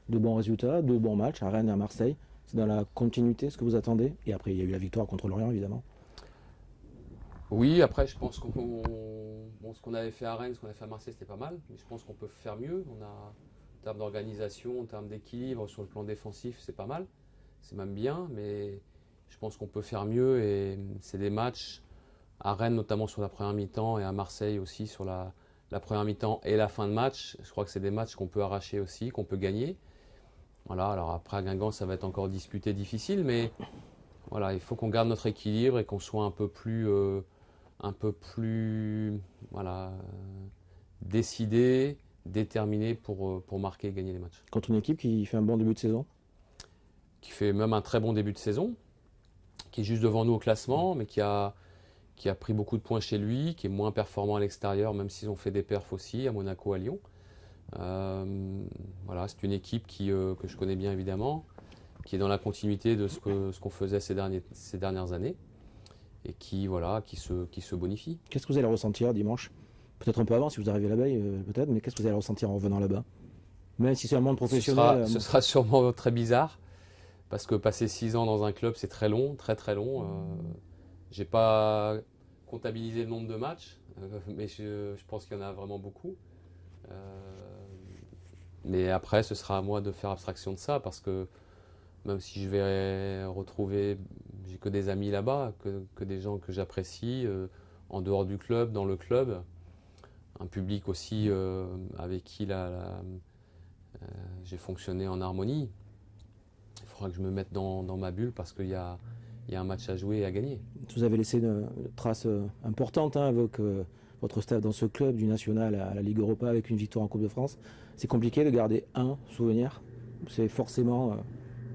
de bons résultats, de bons matchs à Rennes et à Marseille. C'est dans la continuité ce que vous attendez. Et après, il y a eu la victoire contre Lorient, évidemment. Oui, après, je pense ce qu'on avait fait à Rennes, ce qu'on avait fait à Marseille, c'était pas mal. Mais je pense qu'on peut faire mieux. En termes d'organisation, en termes d'équilibre, sur le plan défensif, c'est pas mal. C'est même bien, mais je pense qu'on peut faire mieux. Et c'est des matchs à Rennes, notamment sur la première mi-temps, et à Marseille aussi sur la première mi-temps et la fin de match. Je crois que c'est des matchs qu'on peut arracher aussi, qu'on peut gagner. Voilà, alors après à Guingamp, ça va être encore disputé difficile, mais voilà, il faut qu'on garde notre équilibre et qu'on soit un peu plus voilà, décidé, déterminé pour marquer et gagner les matchs. Contre une équipe qui fait un bon début de saison. Qui fait même un très bon début de saison, qui est juste devant nous au classement, mais qui a pris beaucoup de points chez lui, qui est moins performant à l'extérieur, même s'ils ont fait des perfs aussi, à Monaco, à Lyon. Voilà, c'est une équipe que je connais bien évidemment, qui est dans la continuité de ce qu'on faisait ces dernières années, et qui se bonifie. Qu'est-ce que vous allez ressentir dimanche? Peut-être un peu avant si vous arrivez la veille, peut-être, mais qu'est-ce que vous allez ressentir en revenant là-bas? Même si c'est un monde professionnel. Ce sera sûrement très bizarre, parce que passer 6 ans dans un club, c'est très long, très très long. J'ai pas comptabilisé le nombre de matchs, mais je pense qu'il y en a vraiment beaucoup. Euh, mais après, ce sera à moi de faire abstraction de ça, parce que même si je vais retrouver, j'ai que des amis là-bas, que des gens que j'apprécie, en dehors du club, dans le club, un public aussi avec qui j'ai fonctionné en harmonie. Il faudra que je me mette dans ma bulle parce qu'il y a un match à jouer et à gagner. Vous avez laissé une trace importante avec votre staff dans ce club, du national à la Ligue Europa avec une victoire en Coupe de France. C'est compliqué de garder un souvenir. C'est forcément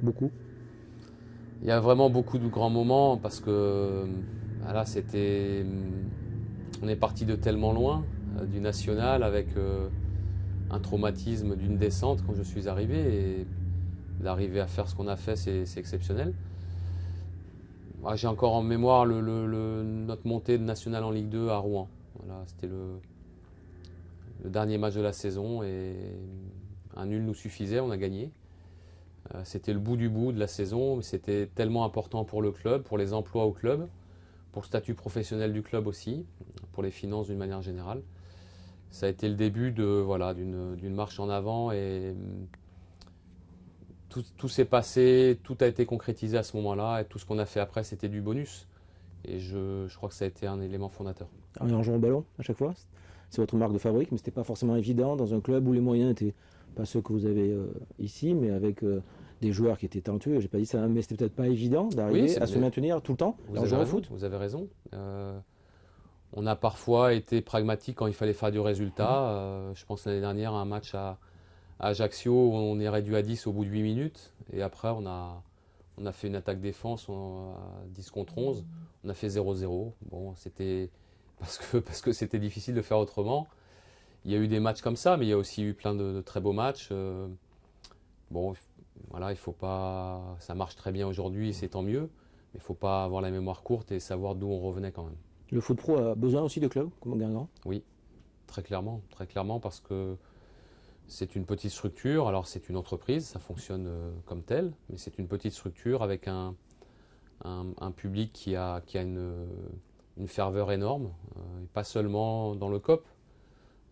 beaucoup. Il y a vraiment beaucoup de grands moments parce que voilà, on est parti de tellement loin du national avec un traumatisme d'une descente quand je suis arrivé et d'arriver à faire ce qu'on a fait, c'est exceptionnel. Moi, j'ai encore en mémoire notre montée de national en Ligue 2 à Rouen. Voilà, c'était le dernier match de la saison et un nul nous suffisait, on a gagné. C'était le bout du bout de la saison, mais c'était tellement important pour le club, pour les emplois au club, pour le statut professionnel du club aussi, pour les finances d'une manière générale. Ça a été le début d'une marche en avant et tout s'est passé, tout a été concrétisé à ce moment-là et tout ce qu'on a fait après, c'était du bonus. Et je crois que ça a été un élément fondateur. En mélangeant au ballon à chaque fois, c'est votre marque de fabrique, mais c'était pas forcément évident dans un club où les moyens n'étaient pas ceux que vous avez ici, mais avec des joueurs qui étaient talentueux. J'ai pas dit ça, mais c'était peut-être pas évident d'arriver à se maintenir tout le temps en jouant au foot. Vous avez raison. On a parfois été pragmatique quand il fallait faire du résultat. Je pense l'année dernière à un match à Ajaccio où on est réduit à 10 au bout de 8 minutes. Et après, on a fait une attaque défense à 10 contre 11. On a fait 0-0. Bon, c'était parce que c'était difficile de faire autrement. Il y a eu des matchs comme ça, mais il y a aussi eu plein de très beaux matchs. Bon, voilà, il faut pas. Ça marche très bien aujourd'hui, c'est tant mieux. Mais il ne faut pas avoir la mémoire courte et savoir d'où on revenait quand même. Le foot pro a besoin aussi de clubs comme Guingamp. Oui, très clairement parce que c'est une petite structure. Alors c'est une entreprise, ça fonctionne comme tel, mais c'est une petite structure avec un public qui a une ferveur énorme, et pas seulement dans le COP.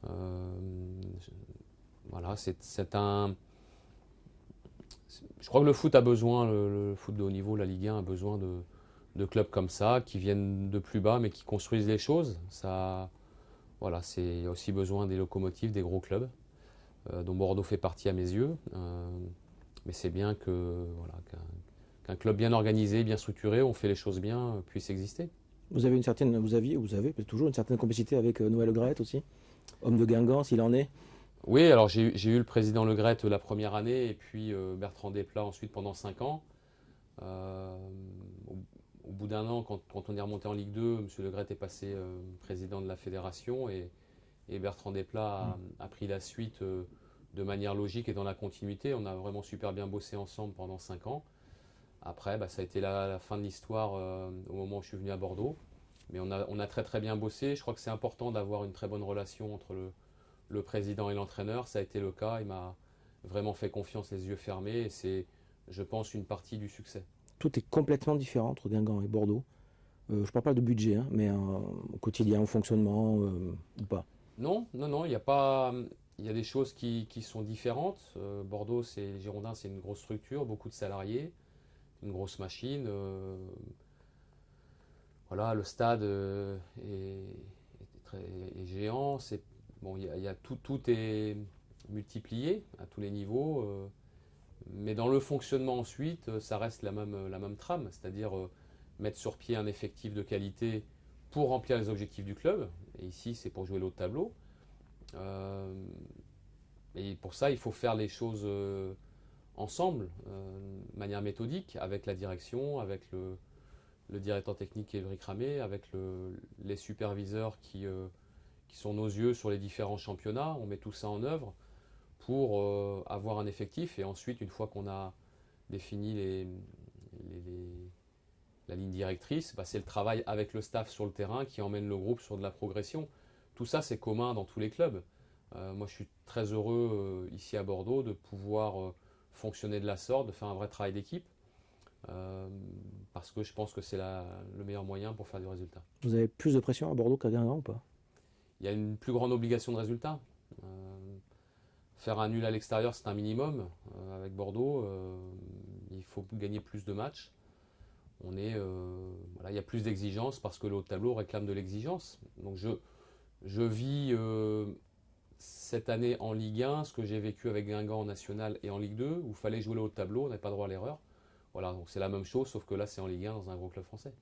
Euh, voilà, je crois que le foot a besoin, le foot de haut niveau, la Ligue 1 a besoin de clubs comme ça, qui viennent de plus bas mais qui construisent les choses. Voilà, il y a aussi besoin des locomotives, des gros clubs, dont Bordeaux fait partie à mes yeux. Mais c'est bien qu'un club bien organisé, bien structuré, on fait les choses bien, puisse exister. Vous avez peut-être toujours une certaine complicité avec Noël Le Graët aussi, homme de Guingamp s'il en est. Oui, alors j'ai eu le président Le Graët la première année et puis Bertrand Desplat ensuite pendant 5 ans. Euh, au bout d'un an, quand on est remonté en Ligue 2, M. Le Graët est passé président de la fédération et Bertrand Desplat a pris la suite de manière logique et dans la continuité. On a vraiment super bien bossé ensemble pendant 5 ans. Après, ça a été la fin de l'histoire au moment où je suis venu à Bordeaux. Mais on a très très bien bossé. Je crois que c'est important d'avoir une très bonne relation entre le président et l'entraîneur. Ça a été le cas. vraiment fait confiance les yeux fermés et c'est, je pense, une partie du succès. Tout est complètement différent entre Guingamp et Bordeaux. Je ne parle pas de budget, hein, mais au quotidien, au fonctionnement ou pas. Non, non, non, il n'y a pas. Il y a des choses qui sont différentes. Bordeaux, les Girondins, c'est une grosse structure, beaucoup de salariés, une grosse machine. Voilà, le stade est géant. Bon, tout est multiplié à tous les niveaux. Mais dans le fonctionnement ensuite, ça reste la même trame, c'est-à-dire mettre sur pied un effectif de qualité pour remplir les objectifs du club. Et ici, c'est pour jouer l'autre tableau. Et pour ça, il faut faire les choses ensemble, de manière méthodique, avec la direction, avec le directeur technique Édric Ramé, avec les superviseurs qui sont nos yeux sur les différents championnats. On met tout ça en œuvre pour avoir un effectif. Et ensuite, une fois qu'on a défini la ligne directrice, c'est le travail avec le staff sur le terrain qui emmène le groupe sur de la progression. Tout ça, c'est commun dans tous les clubs. Moi, je suis très heureux ici à Bordeaux de pouvoir fonctionner de la sorte, de faire un vrai travail d'équipe, parce que je pense que c'est le meilleur moyen pour faire du résultat. Vous avez plus de pression à Bordeaux qu'à Guingamp ou pas? Il y a une plus grande obligation de résultat. Faire un nul à l'extérieur, c'est un minimum. Avec Bordeaux, il faut gagner plus de matchs. Il y a plus d'exigences parce que le haut de tableau réclame de l'exigence. Donc je vis cette année en Ligue 1 ce que j'ai vécu avec Guingamp en National et en Ligue 2, où il fallait jouer le haut de tableau, on n'avait pas droit à l'erreur. Voilà, donc c'est la même chose, sauf que là c'est en Ligue 1 dans un gros club français.